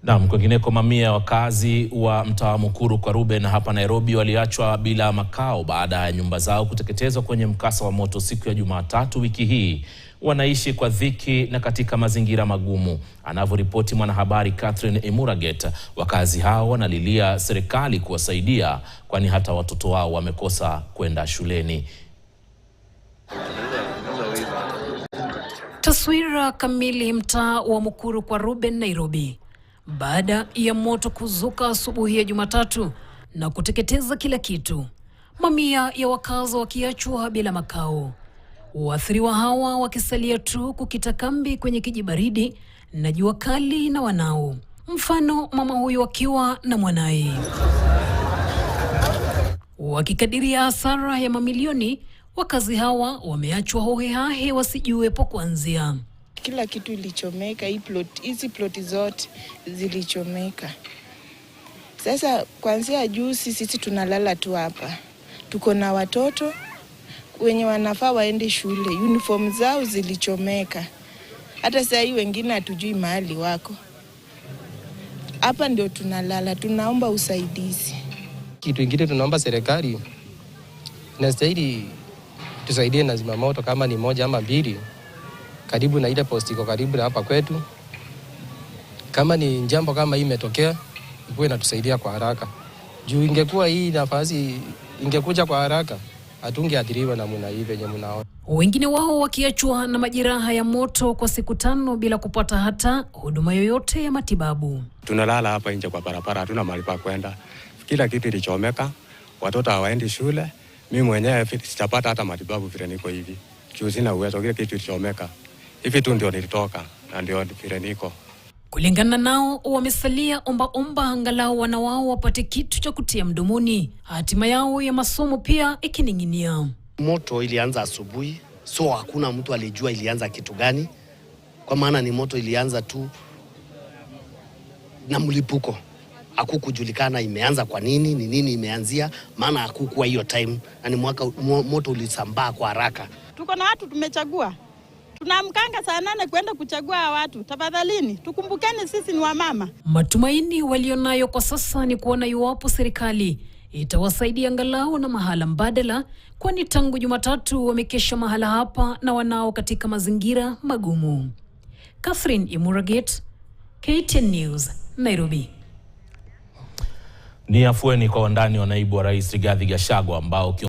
Naam, kwingineko mamia ya wakazi wa mtaa Mukuru kwa Ruben hapa Nairobi waliachwa bila makao baada ya nyumba zao kuteketezwa kwenye mkasa wa moto siku ya Jumatatu wiki hii. Wanaishi kwa dhiki na katika mazingira magumu. Anavyoripoti mwanahabari Catherine Imuraget, wakazi hao wanalilia serikali kuwasaidia kwani hata watoto wao wamekosa kwenda shuleni. Taswira kamili mtaa wa Mukuru kwa Ruben, Nairobi, baada ya moto kuzuka asubuhi ya Jumatatu na kuteketeza kila kitu. Mamia ya wakazi wakiachwa bila makao. Waathiriwa hawa wakisalia tu kukita kambi kwenye kijibaridi na jua kali na wanao. Mfano mama huyu akiwa na mwanae. Wakikadiria hasara ya mamilioni, wakazi hawa wameachwa hohehahe wasijue po kuanzia. Kila kitu ilichomeka, hizi ploti zote zilichomeka. Sasa kuanzia juzi sisi tunalala tu hapa. Tuko na watoto wenye wanafaa waende shule, uniform zao zilichomeka. Hata sasa hii wengine hatujui mahali wako. Hapa ndio tunalala, tunaomba usaidizi. Kitu kingine tunaomba serikali inastahili tusaidie na zimamoto kama ni moja ama mbili karibu na ile posti iko karibu na hapa kwetu. Kama ni jambo kama hii imetokea, ikuwe inatusaidia kwa haraka. Juu ingekuwa hii nafasi ingekuja kwa haraka, hatungeathiriwa na mna hivi venye mnaona. Wengine wao wakiachwa na majeraha ya moto kwa siku 5 bila kupata hata huduma yoyote ya matibabu. Tunalala hapa nje kwa barabara, hatuna mahali pa kwenda. Kila kitu ilichomeka, watoto hawaendi shule. Mimi mwenyewe sitapata hata matibabu vile niko hivi. Juu sina uwezo, kile kitu ilichomeka. Hivi tu ndio nilitoka na ndio vile niko. Kulingana nao, wamesalia omba angalau wana wao wapate kitu cha kutia mdomoni. Hatima yao ya masomo pia ikining'inia. Moto ilianza asubuhi, so hakuna mtu alijua ilianza kitu gani. Kwa maana ni moto ilianza tu na mlipuko. Hakukujulikana imeanza kwa nini, ni nini imeanzia, maana hakukuwa hiyo time na ni moto ulisambaa kwa haraka. Tuko na watu tumechagua. Tunamkanga saa 8 kwenda kuchagua watu. Tafadhalini, tukumbukeni sisi ni wamama. Matumaini walionayo kwa sasa ni kuona iwapo serikali itawasaidia angalau na mahala mbadala, kwani tangu Jumatatu wamekesha mahala hapa na wanao katika mazingira magumu. Catherine Imuraget, KTN News, Nairobi. Ni afueni kwa wandani wa naibu wa rais Rigathi Gachagua ambao